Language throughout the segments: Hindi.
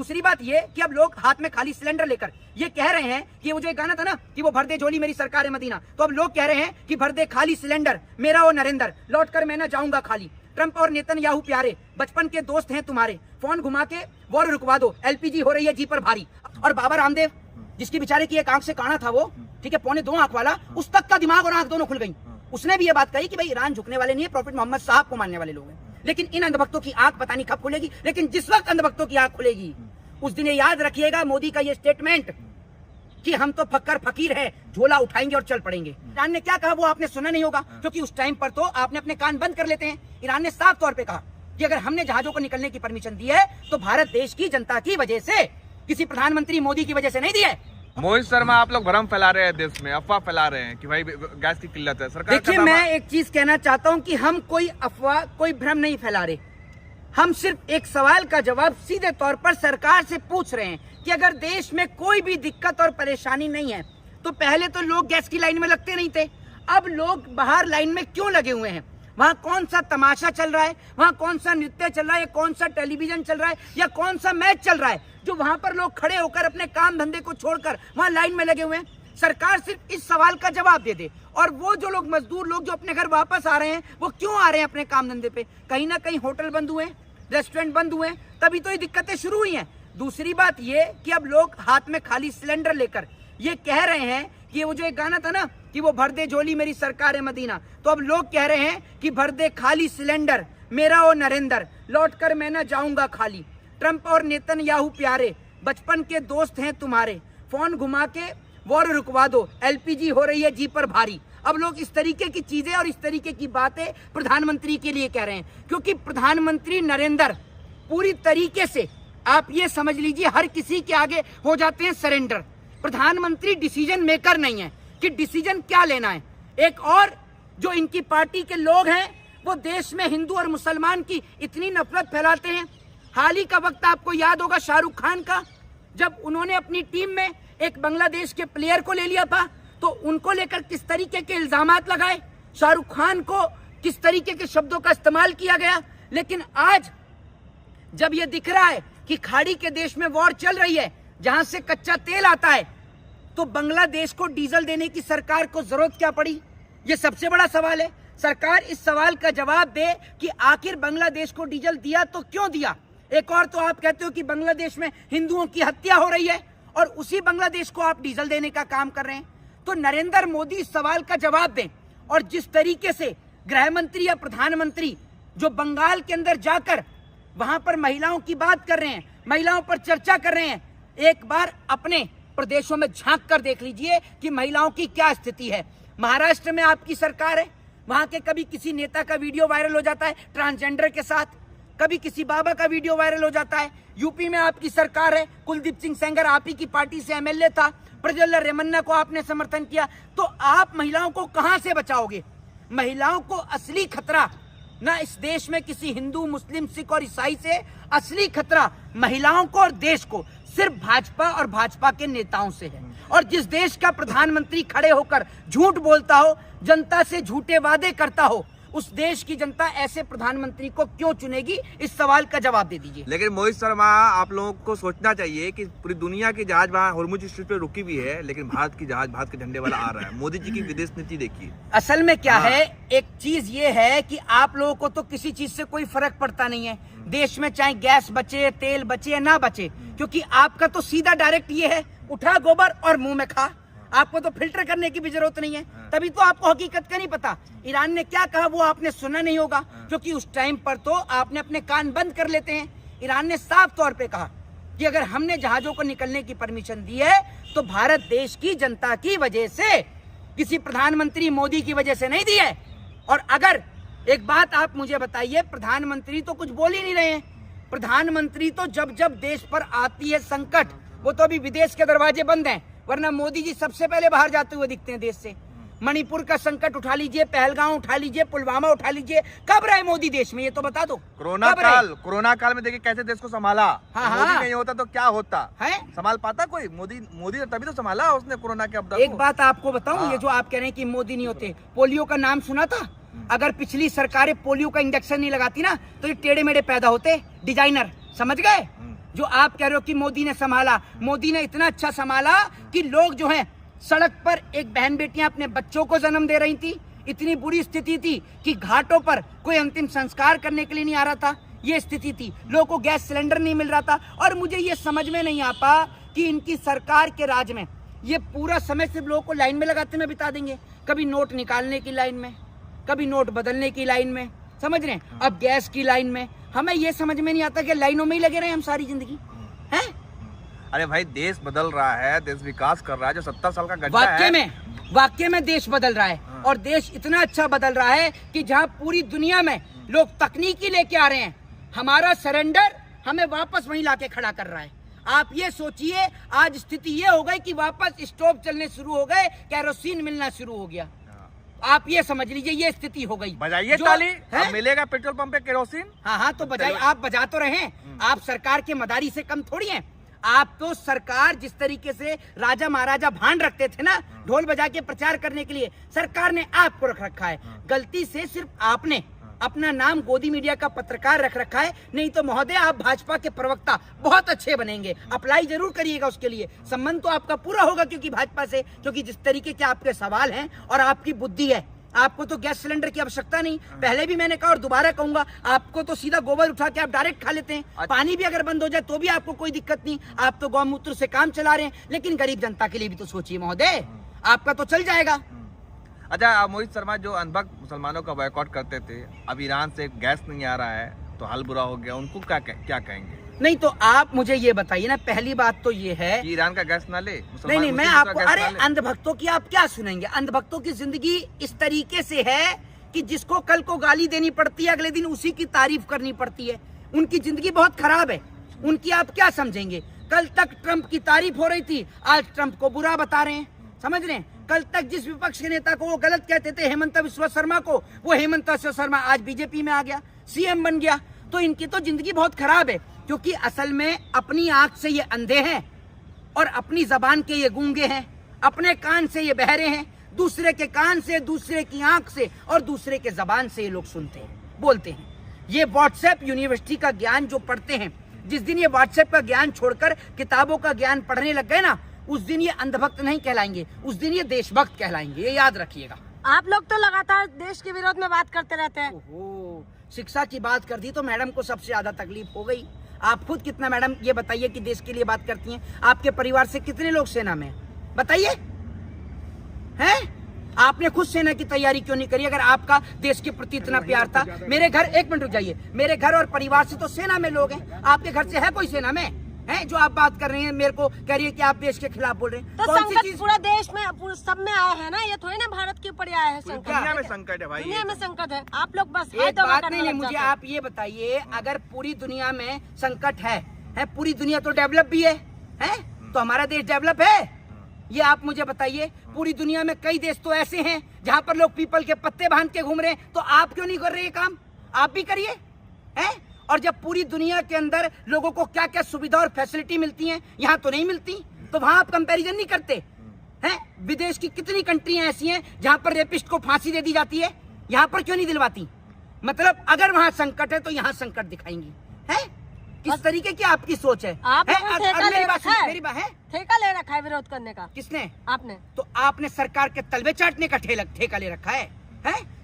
दूसरी बात ये कि अब लोग हाथ में खाली सिलेंडर लेकर ये कह रहे हैं कि वो जो एक गाना था ना कि वो भर दे झोली मेरी सरकार है मदीना, तो अब लोग कह रहे हैं कि भर दे खाली सिलेंडर मेरा वो नरेंद्र, लौट कर मैं ना जाऊंगा खाली। ट्रंप और नेतन्याहू प्यारे, बचपन के दोस्त हैं तुम्हारे, फोन घुमा के वॉर रुकवा दो, एलपीजी हो रही है जी पर भारी। और बाबा रामदेव जिसकी बेचारे की एक आंख से काना था वो, ठीक है, 2.25 आंख वाला, उस तक का दिमाग और आंख दोनों खुल गई। उसने भी ये बात कही कि भाई ईरान झुकने वाले नहीं है, प्रॉफिट मोहम्मद साहब को मानने वाले लोग हैं। लेकिन इन अंधभक्तों की आंख पता नहीं कब खुलेगी, लेकिन जिस वक्त अंधभक्तों की आंख खुलेगी उस दिन ये याद रखिएगा मोदी का ये स्टेटमेंट कि हम तो फक्कर फकीर है, झोला उठाएंगे और चल पड़ेंगे। ईरान ने क्या कहा वो आपने सुना नहीं होगा, क्योंकि उस टाइम पर तो आपने अपने कान बंद कर लेते हैं। ईरान ने साफ तौर पे कहा कि अगर हमने जहाजों को निकलने की परमिशन दी है तो भारत देश की जनता की वजह से, किसी प्रधानमंत्री मोदी की वजह से नहीं दी है। मोहित शर्मा, आप लोग भ्रम फैला रहे हैं, देश में अफवाह फैला रहे हैं कि भाई गैस की किल्लत है। सरकार देखिए, मैं एक चीज कहना चाहता हूं कि हम कोई अफवाह, कोई भ्रम नहीं फैला रहे। हम सिर्फ एक सवाल का जवाब सीधे तौर पर सरकार से पूछ रहे हैं कि अगर देश में कोई भी दिक्कत और परेशानी नहीं है तो पहले तो लोग गैस की लाइन में लगते नहीं थे, अब लोग बाहर लाइन में क्यों लगे हुए हैं? वहां कौन सा तमाशा चल रहा है, वहां कौन सा नृत्य चल रहा है, कौन सा टेलीविजन चल रहा है, या कौन सा मैच चल रहा है जो वहां पर लोग खड़े होकर अपने काम धंधे को छोड़कर वहां लाइन में लगे हुए हैं? सरकार सिर्फ इस सवाल का जवाब दे दे। और वो जो लोग मजदूर लोग जो अपने घर वापस आ रहे हैं वो क्यों आ रहे हैं अपने काम धंधे पे? कहीं ना कहीं होटल बंद हुए, रेस्टोरेंट बंद हुए, तभी तो ये दिक्कतें शुरू हुई हैं। दूसरी बात ये कि अब लोग हाथ में खाली सिलेंडर लेकर ये कह रहे हैं कि वो जो एक गाना था ना कि वो भर दे झोली मेरी सरकार है मदीना, तो अब लोग कह रहे हैं कि भर दे खाली सिलेंडर मेरा वो नरेंद्र, लौट कर मैं ना जाऊंगा खाली। ट्रंप और नेतन्याहू प्यारे, बचपन के दोस्त हैं तुम्हारे, फोन घुमा के वॉर रुकवा दो, एलपीजी हो रही है जी पर भारी। अब लोग इस तरीके की चीजें और इस तरीके की बातें प्रधानमंत्री के लिए कह रहे हैं, क्योंकि प्रधानमंत्री नरेंद्र पूरी तरीके से, आप ये समझ लीजिए, हर किसी के आगे हो जाते हैं सरेंडर। प्रधानमंत्री डिसीजन मेकर नहीं है कि डिसीजन क्या लेना है। एक और जो इनकी पार्टी के लोग हैं वो देश में हिंदू और मुसलमान की इतनी नफरत फैलाते हैं। हाल ही का वक्त आपको याद होगा शाहरुख खान का, जब उन्होंने अपनी टीम में एक बांग्लादेश के प्लेयर को ले लिया था तो उनको लेकर किस तरीके के इल्जामात लगाए, शाहरुख खान को किस तरीके के शब्दों का इस्तेमाल किया गया। लेकिन आज जब ये दिख रहा है कि खाड़ी के देश में वॉर चल रही है जहां से कच्चा तेल आता है, तो बांग्लादेश को डीजल देने की सरकार को जरूरत क्या पड़ी? ये सबसे बड़ा सवाल है। सरकार इस सवाल का जवाब दे कि आखिर बांग्लादेश को डीजल दिया तो क्यों दिया। एक और तो आप कहते हो कि बांग्लादेश में हिंदुओं की हत्या हो रही है और उसी बांग्लादेश को आप डीजल देने का काम कर रहे हैं। तो नरेंद्र मोदी इस सवाल का जवाब दें। और जिस तरीके से गृह मंत्री या प्रधानमंत्री जो बंगाल के अंदर जाकर वहां पर महिलाओं की बात कर रहे हैं, महिलाओं पर चर्चा कर रहे हैं, एक बार अपने प्रदेशों में झांक कर देख लीजिए कि महिलाओं की क्या स्थिति है। महाराष्ट्र में आपकी सरकार है, वहां के कभी किसी नेता का वीडियो वायरल हो जाता है ट्रांसजेंडर के साथ, कभी किसी बाबा का वीडियो वायरल हो जाता है। यूपी में आपकी सरकार है, कुलदीप सिंह सेंगर आप ही की पार्टी से एमएलए था, प्रज्वल रेमन्ना को आपने समर्थन किया, तो आप महिलाओं को कहां से बचाओगे? महिलाओं को असली खतरा ना इस देश में किसी हिंदू, मुस्लिम, सिख और ईसाई से, असली खतरा महिलाओं को और देश को सिर्फ भाजपा और भाजपा के नेताओं से है। और जिस देश का प्रधानमंत्री खड़े होकर झूठ बोलता हो, जनता से झूठे वादे करता हो, उस देश की जनता ऐसे प्रधानमंत्री को क्यों चुनेगी? इस सवाल का जवाब दे दीजिए। लेकिन मोहित शर्मा, आप लोगों को सोचना चाहिए कि पूरी दुनिया की जहाज वहाँ हॉर्मुज स्ट्रेट पे रुकी भी है, लेकिन भारत की जहाज भारत के झंडे वाला आ रहा है। मोदी जी की विदेश नीति देखिए। असल में क्या है, एक चीज ये है कि आप लोगों को तो किसी चीज से कोई फर्क पड़ता नहीं है देश में, चाहे गैस बचे, तेल बचे या ना बचे, क्योंकि आपका तो सीधा डायरेक्ट ये है, उठा गोबर और मुंह में खा। आपको तो फिल्टर करने की भी जरूरत नहीं है, तभी तो आपको हकीकत का नहीं पता। ईरान ने क्या कहा वो आपने सुना नहीं होगा, क्योंकि उस टाइम पर तो आपने अपने कान बंद कर लेते हैं। ईरान ने साफ तौर पे कहा कि अगर हमने जहाजों को निकलने की परमिशन दी है तो भारत देश की जनता की वजह से, किसी प्रधानमंत्री मोदी की वजह से नहीं दी है। और अगर एक बात आप मुझे बताइए, प्रधानमंत्री तो कुछ बोल ही नहीं रहे हैं। प्रधानमंत्री तो जब जब देश पर आती है संकट, वो तो अभी विदेश के दरवाजे बंद हैं, वरना मोदी जी सबसे पहले बाहर जाते हुए दिखते हैं देश से। मणिपुर का संकट उठा लीजिए, पहलगांव उठा लीजिए, पुलवामा उठा लीजिए, कब रहे मोदी देश में, ये तो बता दो। कोरोना काल में देखिए कैसे देश को संभाला। मोदी नहीं होता तो क्या होता है? संभाल पाता कोई? मोदी तभी तो संभाला उसने कोरोना के आपदा को। एक बात आपको बताऊं, ये जो आप कह रहे हैं कि मोदी नहीं होते, पोलियो का नाम सुना था? अगर पिछली सरकारें पोलियो का इंजेक्शन नहीं लगाती ना तो ये टेढ़े मेढ़े पैदा होते, डिजाइनर, समझ गए? जो आप कह रहे हो कि मोदी ने संभाला, मोदी ने इतना अच्छा संभाला कि लोग जो हैं सड़क पर, एक बहन बेटियां अपने बच्चों को जन्म दे रही थी, इतनी बुरी स्थिति थी कि घाटों पर कोई अंतिम संस्कार करने के लिए नहीं आ रहा था, ये स्थिति थी, लोगों को गैस सिलेंडर नहीं मिल रहा था। और मुझे ये समझ में नहीं आता कि इनकी सरकार के राज में ये पूरा समय सिर्फ लोगों को लाइन में लगाते में बिता देंगे, कभी नोट निकालने की लाइन में, कभी नोट बदलने की लाइन में, समझ रहे हैं, अब गैस की लाइन में। हमें ये समझ में नहीं आता कि लाइनों में ही लगे रहे हम सारी जिंदगी हैं। अरे भाई, देश बदल रहा है, देश विकास कर रहा है, जो 70 साल का गड्ढा है, वाकई में देश बदल रहा है। और देश इतना अच्छा बदल रहा है कि जहां पूरी दुनिया में लोग तकनीकी लेके आ रहे हैं, हमारा सरेंडर हमें वापस वहीं लाके खड़ा कर रहा है। आप ये सोचिए, आज स्थिति ये हो गई कि वापस स्टोव चलने शुरू हो गए, केरोसिन मिलना शुरू हो गया। आप ये समझ लीजिए, ये स्थिति हो गई। बजाइए ताली, अब मिलेगा पेट्रोल पंप पे केरोसिन। हाँ, तो बजाइए, आप बजा तो रहे हैं, आप सरकार के मदारी से कम थोड़ी हैं। आप तो सरकार जिस तरीके से राजा महाराजा भांड रखते थे ना, ढोल बजा के प्रचार करने के लिए, सरकार ने आपको रख रखा है। गलती से सिर्फ आपने अपना नाम गोदी मीडिया का पत्रकार रख रखा है, नहीं तो महोदय आप भाजपा के प्रवक्ता बहुत अच्छे बनेंगे। अप्लाई जरूर करिएगा उसके लिए, संबंध तो आपका पूरा होगा क्योंकि भाजपा से, क्योंकि जिस तरीके के आपके सवाल हैं और आपकी बुद्धि है, आपको तो गैस सिलेंडर की आवश्यकता नहीं। पहले भी मैंने कहा और दोबारा कहूंगा, आपको तो सीधा गोबर उठा के आप डायरेक्ट खा लेते हैं। पानी भी अगर बंद हो जाए तो भी आपको कोई दिक्कत नहीं, आप तो गौमूत्र से काम चला रहे हैं। लेकिन गरीब जनता के लिए भी तो सोचिए महोदय, आपका तो चल जाएगा। अच्छा, मोहित शर्मा जो अनभक्त मुसलमानों का बॉयकॉट करते थे, अब ईरान से गैस नहीं आ रहा है तो हाल बुरा हो गया, उनको क्या कहेंगे? नहीं तो आप मुझे ये बताइए ना, पहली बात तो ये है कि ईरान का गैस ना ले। नहीं, मैं आपको, अरे अंधभक्तों की आप क्या सुनेंगे? अंधभक्तों की जिंदगी इस तरीके से है कि जिसको कल को गाली देनी पड़ती है, अगले दिन उसी की तारीफ करनी पड़ती है। उनकी जिंदगी बहुत खराब है, उनकी आप क्या समझेंगे? कल तक ट्रंप की तारीफ हो रही थी, आज ट्रंप को बुरा बता रहे हैं, समझ रहे हैं? कल तक जिस विपक्ष के नेता को वो गलत कहते थे, हेमंत बिस्वा शर्मा को, वो हेमंत बिस्वा शर्मा आज बीजेपी में आ गया, सीएम बन गया। तो इनकी तो जिंदगी बहुत खराब है, क्योंकि असल में अपनी आंख से ये अंधे हैं और अपनी जबान के ये गूंगे हैं, अपने कान से ये बहरे हैं, दूसरे के कान से, दूसरे की आंख से और दूसरे के जबान से ये लोग सुनते हैं, बोलते हैं। ये व्हाट्सएप यूनिवर्सिटी का ज्ञान जो पढ़ते हैं, जिस दिन ये व्हाट्सएप का ज्ञान छोड़कर किताबों का ज्ञान पढ़ने लग गए ना, उस दिन ये अंधभक्त नहीं कहलाएंगे, उस दिन ये देशभक्त कहलाएंगे, ये याद रखिएगा। आप लोग तो लगातार देश के विरोध में बात करते रहते हैं। ओहो, शिक्षा की बात कर दी तो मैडम को सबसे ज्यादा तकलीफ हो गई। आप खुद कितना, मैडम ये बताइए, कि देश के लिए बात करती हैं? आपके परिवार से कितने लोग सेना में बताइए हैं? आपने खुद सेना की तैयारी क्यों नहीं करी? अगर आपका देश के प्रति इतना प्यार था। मेरे घर, एक मिनट रुक जाइए, मेरे घर और परिवार से तो सेना में लोग हैं। आपके घर से है कोई सेना में? है जो आप बात कर रहे हैं, मेरे को कह रही है कि आप देश के खिलाफ बोल रहे हैं। तो संकट पूरा देश में, सब में आया है ना, ये थोड़ी ना भारत के ऊपर आया है संकट। दुनिया में संकट है भाई, दुनिया में संकट है। आप लोग बस एक बात नहीं, मुझे आप ये बताइए, अगर पूरी दुनिया में संकट है, पूरी दुनिया तो डेवलप भी है, तो हमारा देश डेवलप है? ये आप मुझे बताइए। पूरी दुनिया में कई देश तो ऐसे हैं जहाँ पर लोग पीपल के पत्ते बांध के घूम रहे हैं, तो आप क्यों नहीं कर रहे ये काम? आप भी करिए, हैं? और जब पूरी दुनिया के अंदर लोगों को क्या क्या सुविधा और फैसिलिटी मिलती हैं, यहाँ तो नहीं मिलती, तो वहां आप कंपैरिजन नहीं करते हैं? विदेश की कितनी कंट्रियां ऐसी हैं जहां पर रेपिस्ट को फांसी दे दी जाती है, यहाँ पर क्यों नहीं दिलवाती? मतलब अगर वहां संकट है तो यहाँ संकट दिखाएंगी, है? किस तरीके की आपकी सोच है? ठेका ले रखा है विरोध करने का। किसने? आपने। तो आपने सरकार के तलवे चाटने का ठेका ले रखा है?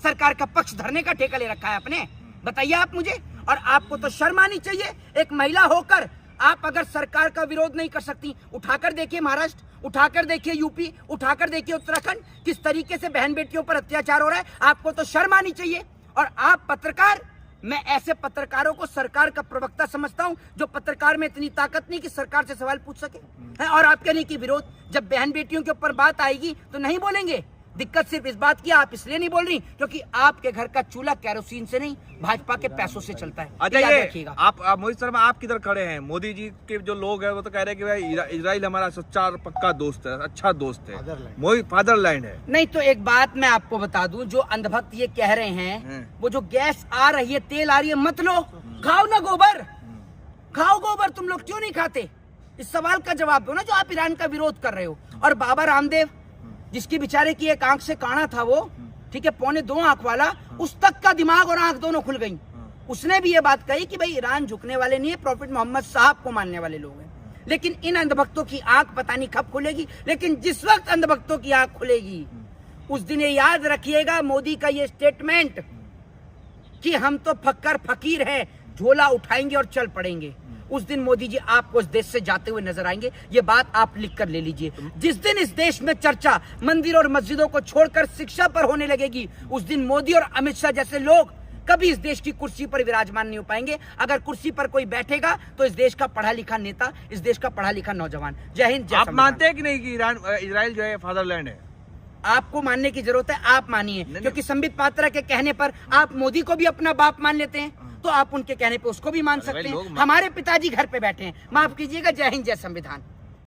सरकार का पक्ष धरने का ठेका ले रखा है आपने? बताइए आप मुझे। और आपको तो शर्म आनी चाहिए, एक महिला होकर आप अगर सरकार का विरोध नहीं कर सकती। उठाकर देखिए महाराष्ट्र, उठाकर देखिए यूपी, उठाकर देखिए उत्तराखंड, किस तरीके से बहन बेटियों पर अत्याचार हो रहा है। आपको तो शर्म आनी चाहिए। और आप पत्रकार, मैं ऐसे पत्रकारों को सरकार का प्रवक्ता समझता हूं जो पत्रकार में इतनी ताकत नहीं कि सरकार से सवाल पूछ सके, है? और आप कहने की विरोध, जब बहन बेटियों के ऊपर बात आएगी तो नहीं बोलेंगे। दिक्कत सिर्फ इस बात की, आप इसलिए नहीं बोल रही क्योंकि आपके घर का चूल्हा केरोसिन से नहीं, भाजपा के पैसों से चलता है। अच्छा, ये आप मोहित शर्मा आप किधर खड़े हैं? मोदी जी के जो लोग हैं वो तो कह रहे हैं कि भाई इजराइल हमारा सच्चा और पक्का दोस्त है, अच्छा दोस्त है, मोदी फादरलैंड है। नहीं तो एक बात मैं आपको बता दूं, जो अंधभक्त ये कह रहे हैं, वो जो गैस आ रही है, तेल आ रही है, मत लो, खाओ ना गोबर, खाओ गोबर। तुम लोग क्यों नहीं खाते? इस सवाल का जवाब दो ना, जो आप ईरान का विरोध कर रहे हो। और बाबा रामदेव, जिसकी बेचारे की एक आंख से काना था वो, ठीक है, 2.25 आंख वाला, उस तक का दिमाग और आंख दोनों खुल गई। उसने भी ये बात कही कि भाई ईरान झुकने वाले नहीं है, प्रॉफिट मोहम्मद साहब को मानने वाले लोग हैं। लेकिन इन अंधभक्तों की आंख पता नहीं कब खुलेगी, लेकिन जिस वक्त अंधभक्तों की आंख खुलेगी उस दिन ये याद रखिएगा मोदी का ये स्टेटमेंट कि हम तो फक्कर फकीर हैं, झोला उठाएंगे और चल पड़ेंगे। उस दिन मोदी जी आपको इस देश से जाते हुए नजर आएंगे। ये बात आप लिख कर ले लीजिए। जिस दिन इस देश में चर्चा मंदिर और मस्जिदों को छोड़कर शिक्षा पर होने लगेगी, उस दिन मोदी और अमित शाह जैसे लोग कभी इस देश की कुर्सी पर विराजमान नहीं हो पाएंगे। अगर कुर्सी पर कोई बैठेगा तो इस देश का पढ़ा लिखा नेता, इस देश का पढ़ा लिखा नौजवान। जय हिंद, जय आप संविधान। मानते हैं कि नहीं कि इजराइल जो है फादरलैंड है? आपको मानने की जरूरत है, आप मानिए, क्योंकि संबित पात्रा के कहने पर आप मोदी को भी अपना बाप मान लेते हैं, तो आप उनके कहने पे उसको भी मान सकते हैं। हमारे पिताजी घर पे बैठे हैं, माफ कीजिएगा। जय हिंद, जय संविधान।